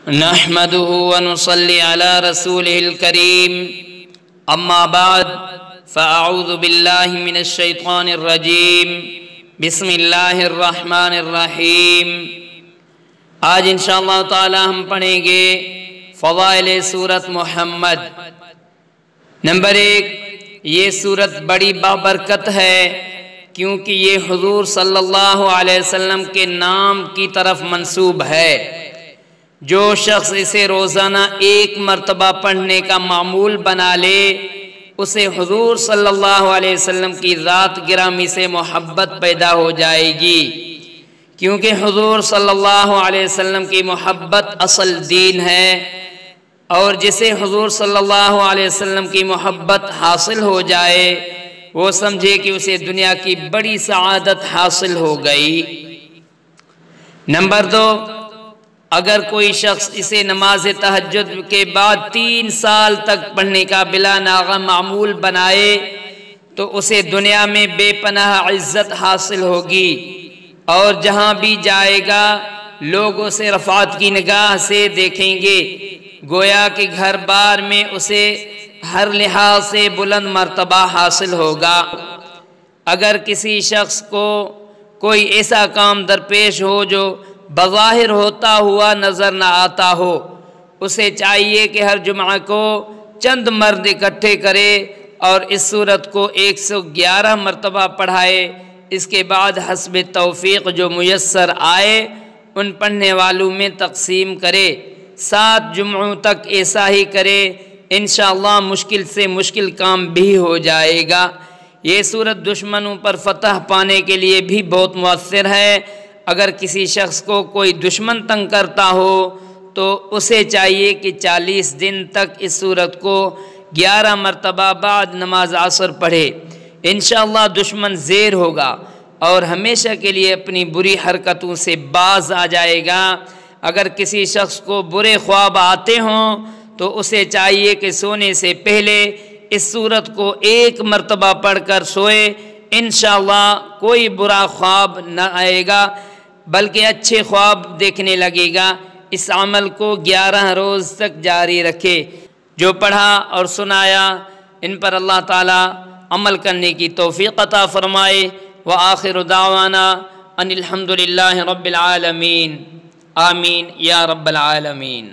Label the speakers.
Speaker 1: نحمده ونصلي على رسوله الكريم اما بعد فاعوذ بالله من الشیطان الرجیم بسم اللہ الرحمن الرحیم۔ آج انشاءاللہ تعالی ہم پڑھیں گے فضائل سورت محمد۔ نمبر 1، یہ سورت بڑی بابرکت ہے کیونکہ یہ حضور صلی اللہ علیہ وسلم کے نام کی طرف منسوب ہے۔ جو شخص اسے روزانہ 1 مرتبہ پڑھنے کا معمول بنا لے اسے حضور صلی اللہ علیہ وسلم کی ذات گرامی سے محبت پیدا ہو جائے گی، کیونکہ حضور صلی اللہ علیہ وسلم کی محبت اصل دین ہے، اور جسے حضور صلی اللہ علیہ وسلم کی محبت حاصل ہو جائے وہ سمجھے کہ اسے دنیا کی بڑی سعادت حاصل ہو گئی۔ نمبر 2، اگر کوئی شخص اسے نماز تہجد کے بعد 3 سال تک پڑھنے کا بلا ناغہ معمول بنائے تو اسے دنیا میں بے پناہ عزت حاصل ہوگی، اور جہاں بھی جائے گا لوگ اسے رفعت کی نگاہ سے دیکھیں گے، گویا کہ گھر بار میں اسے ہر لحاظ سے بلند مرتبہ حاصل ہوگا۔ اگر کسی شخص کو کوئی ایسا کام درپیش ہو جو بظاہر ہوتا ہوا نظر نہ آتا ہو، اسے چاہیے کہ ہر جمعہ کو چند مرد اکٹھے کرے اور اس سورت کو 111 مرتبہ پڑھائے۔ اس کے بعد حسب توفیق جو میسر آئے ان پڑھنے والوں میں تقسیم کرے۔ 7 جمعوں تک ایسا ہی کرے، انشاءاللہ مشکل سے مشکل کام بھی ہو جائے گا۔ یہ سورت دشمنوں پر فتح پانے کے لیے بھی بہت مؤثر ہے۔ اگر کسی شخص کو کوئی دشمن تنگ کرتا ہو تو اسے چاہیے کہ 40 دن تک اس سورت کو 11 مرتبہ بعد نماز عصر پڑھے، انشاءاللہ دشمن زیر ہوگا اور ہمیشہ کے لیے اپنی بری حرکتوں سے باز آ جائے گا۔ اگر کسی شخص کو برے خواب آتے ہوں تو اسے چاہیے کہ سونے سے پہلے اس سورت کو 1 مرتبہ پڑھ کر سوئے، انشاءاللہ کوئی برا خواب نہ آئے گا بلکہ اچھے خواب دیکھنے لگے گا۔ اس عمل کو 11 روز تک جاری رکھے۔ جو پڑھا اور سنایا ان پر اللہ تعالی عمل کرنے کی توفیق عطا فرمائے۔ وآخر دعوانا ان الحمد للہ رب العالمین، آمین یا رب العالمین۔